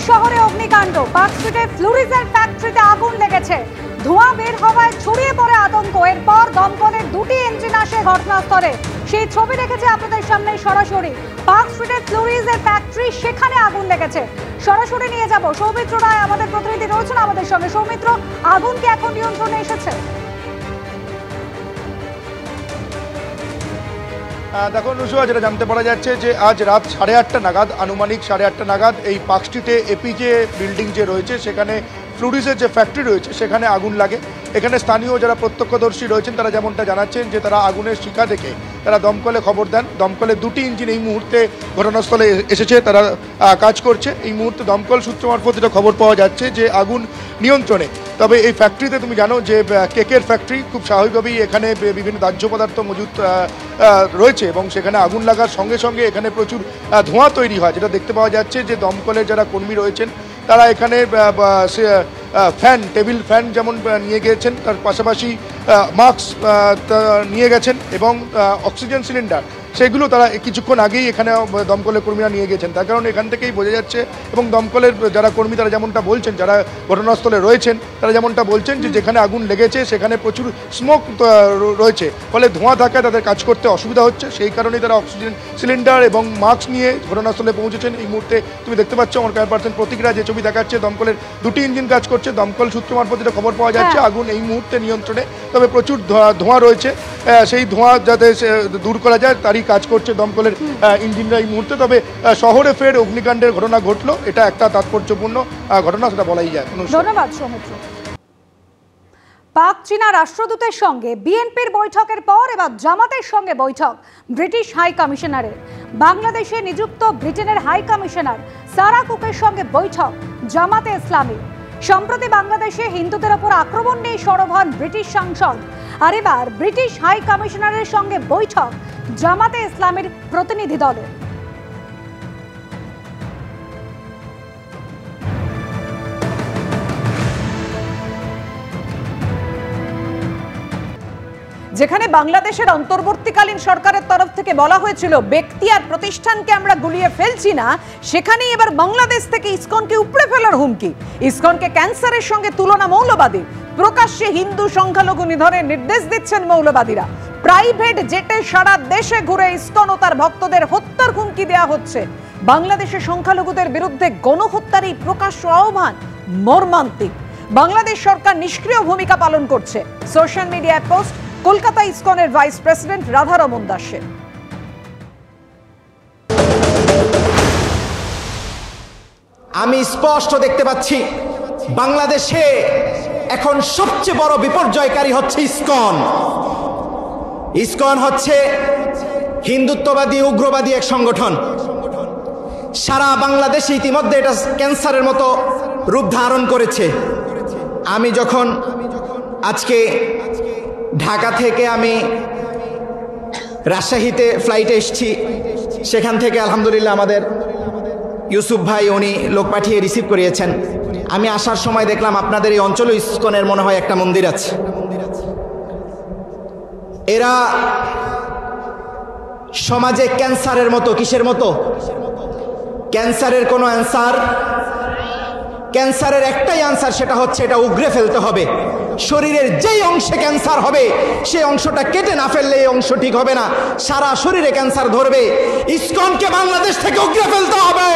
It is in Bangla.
শহরে অগ্নিকাণ্ড, পার্ক স্ট্রিটে ফ্লুরিজের ফ্যাক্টরিতে আগুন লেগেছে। ধোঁয়া বের হওয়ায় ছড়িয়ে পড়ে আতঙ্ক। এরপর দমকলের দুটি ইঞ্জিন আসে ঘটনাস্থলে। সেই ছবি রেখেছে আপনাদের সামনে সরাসরি। পার্ক স্ট্রিটে ফ্লুরিজের ফ্যাক্টরি, সেখানে আগুন লেগেছে। সরাসরি নিয়ে যাব, সৌমিত্র রায় আমাদের প্রতিনিধি রয়েছেন আমাদের সঙ্গে। সৌমিত্র, আগুন কি এখন নিয়ন্ত্রণে এসেছে? দেখো নুসুয়া, যেটা জানতে পারা যাচ্ছে যে আজ রাত 8:30 নাগাদ, আনুমানিক 8:30 নাগাদ এই পার্ক স্ট্রিটে এপিজে বিল্ডিং যে রয়েছে সেখানে ফ্লুরিজের যে ফ্যাক্টরি রয়েছে সেখানে আগুন লাগে। এখানে স্থানীয় যারা প্রত্যক্ষদর্শী রয়েছেন তারা যেমনটা জানাচ্ছেন যে তারা আগুনের শিখা দেখে তারা দমকলে খবর দেন। দমকলের দুটি ইঞ্জিন এই মুহূর্তে ঘটনাস্থলে এসেছে, তারা কাজ করছে। এই মুহূর্তে দমকল সূত্র মারফত এটা খবর পাওয়া যাচ্ছে যে আগুন নিয়ন্ত্রণে। তবে এই ফ্যাক্টরিতে তুমি জানো যে কেকের ফ্যাক্টরি, খুব স্বাভাবিকভাবেই এখানে বিভিন্ন দাহ্য পদার্থ মজুত রয়েছে এবং সেখানে আগুন লাগার সঙ্গে সঙ্গে এখানে প্রচুর ধোঁয়া তৈরি হয়। যেটা দেখতে পাওয়া যাচ্ছে যে দমকলের যারা কর্মী রয়েছেন তারা এখানে ফ্যান, টেবিল ফ্যান যেমন নিয়ে গিয়েছেন, তার পাশাপাশি মাস্ক নিয়ে গেছেন এবং অক্সিজেন সিলিন্ডার সেগুলো তারা কিছুক্ষণ আগেই এখানে দমকলের কর্মীরা নিয়ে গেছেন। তার কারণ এখান থেকেই বোঝা যাচ্ছে এবং দমকলের যারা কর্মী তারা যেমনটা বলছেন, যারা ঘটনাস্থলে রয়েছেন তারা যেমনটা বলছেন যে যেখানে আগুন লেগেছে সেখানে প্রচুর স্মোক রয়েছে, ফলে ধোঁয়া থাকায় তাদের কাজ করতে অসুবিধা হচ্ছে। সেই কারণেই তারা অক্সিজেন সিলিন্ডার এবং মাস্ক নিয়ে ঘটনাস্থলে পৌঁছেছেন। এই মুহূর্তে তুমি দেখতে পাচ্ছ আমার ক্যামেরা পার্সন প্রতীকরা যে ছবি দেখাচ্ছে, দমকলের দুটি ইঞ্জিন কাজ করছে। দমকল সূত্র মারফত যেটা খবর পাওয়া যাচ্ছে আগুন এই মুহূর্তে নিয়ন্ত্রণে, তবে প্রচুর ধোঁয়া রয়েছে। সেই ধোঁয়া যাতে দূর করা যায় তারই কাজ করছে দমকলের ইঞ্জিনরা এই মুহূর্তে। তবে শহরে ফের অগ্নিকাণ্ডের ঘটনা ঘটলো, এটা একটা তাৎপর্যপূর্ণ ঘটনা, সেটা বলাই যায়। ধন্যবাদ সৌমিত্র। পাক চীনা রাষ্ট্রদূতের সঙ্গে বিএনপির বৈঠকের পর এবার জামাতের সঙ্গে বৈঠক ব্রিটিশ হাই কমিশনারের। বাংলাদেশে নিযুক্ত ব্রিটেনের হাই কমিশনার সারা কুকের সঙ্গে বৈঠক জামাতে ইসলামী। সম্প্রতি বাংলাদেশে হিন্দুদের ওপর আক্রমণ নিয়ে সরব হন ব্রিটিশ সাংসদ, আর এবার ব্রিটিশ হাই কমিশনারের সঙ্গে বৈঠক জামাতে ইসলামীর প্রতিনিধি দলের। যেখানে বাংলাদেশের অন্তর্বর্তীকালীন সরকারের তরফ থেকে বলা হয়েছিল ব্যক্তি আর প্রতিষ্ঠানকে আমরা গুলিয়ে ফেলছি না, সেখানেই এবার বাংলাদেশ থেকে ইসকনকে উপড়ে ফেলার হুমকি। ইসকনকে ক্যান্সারের সঙ্গে তুলনা মৌলবাদী, প্রকাশ্যে হিন্দু সংখ্যালঘু নিধনের নির্দেশ দিচ্ছেন মৌলবাদীরা। প্রাইভেট জেটে সারা দেশে ঘুরে ইসকন ও তার ভক্তদের হত্যার হুমকি দেওয়া হচ্ছে। বাংলাদেশের সংখ্যালঘুদের বিরুদ্ধে গণহত্যার এই প্রকাশ্য আহ্বান মর্মান্তিক। বাংলাদেশ সরকার নিষ্ক্রিয় ভূমিকা পালন করছে। সোশ্যাল মিডিয়ায় পোস্ট কলকাতা ইসকনের ভাইস প্রেসিডেন্ট রাধারমন দাসের। আমি স্পষ্ট দেখতে পাচ্ছি বাংলাদেশে এখন সবচেয়ে বড় বিপর্যয়কারী হচ্ছে ইসকন। ইসকন হচ্ছে হিন্দুত্ববাদী উগ্রবাদী এক সংগঠন। সারা বাংলাদেশে ইতিমধ্যে এটা ক্যান্সারের মতো রূপ ধারণ করেছে। আমি যখন আজকে ঢাকা থেকে আমি রাজশাহীতে ফ্লাইটে এসেছি, সেখান থেকে আলহামদুলিল্লাহ আমাদের ইউসুফ ভাই উনি লোক পাঠিয়ে রিসিভ করিয়েছেন। আমি আসার সময় দেখলাম আপনাদের এই অঞ্চলে ইসকনের মনে হয় একটা মন্দির আছে। এরা সমাজে ক্যান্সারের মতো, কিসের মতো? ক্যান্সারের কোনো অ্যান্সার, ক্যান্সারের একটাই আনসার, সেটা হচ্ছে এটা উগরে ফেলতে হবে। শরীরের যেই অংশে ক্যান্সার হবে সেই অংশটা কেটে না ফেললে এই অংশ ঠিক হবে না, সারা শরীরে ক্যান্সার ধরবে। ইসকনকে বাংলাদেশ থেকে উগরে ফেলতে হবে।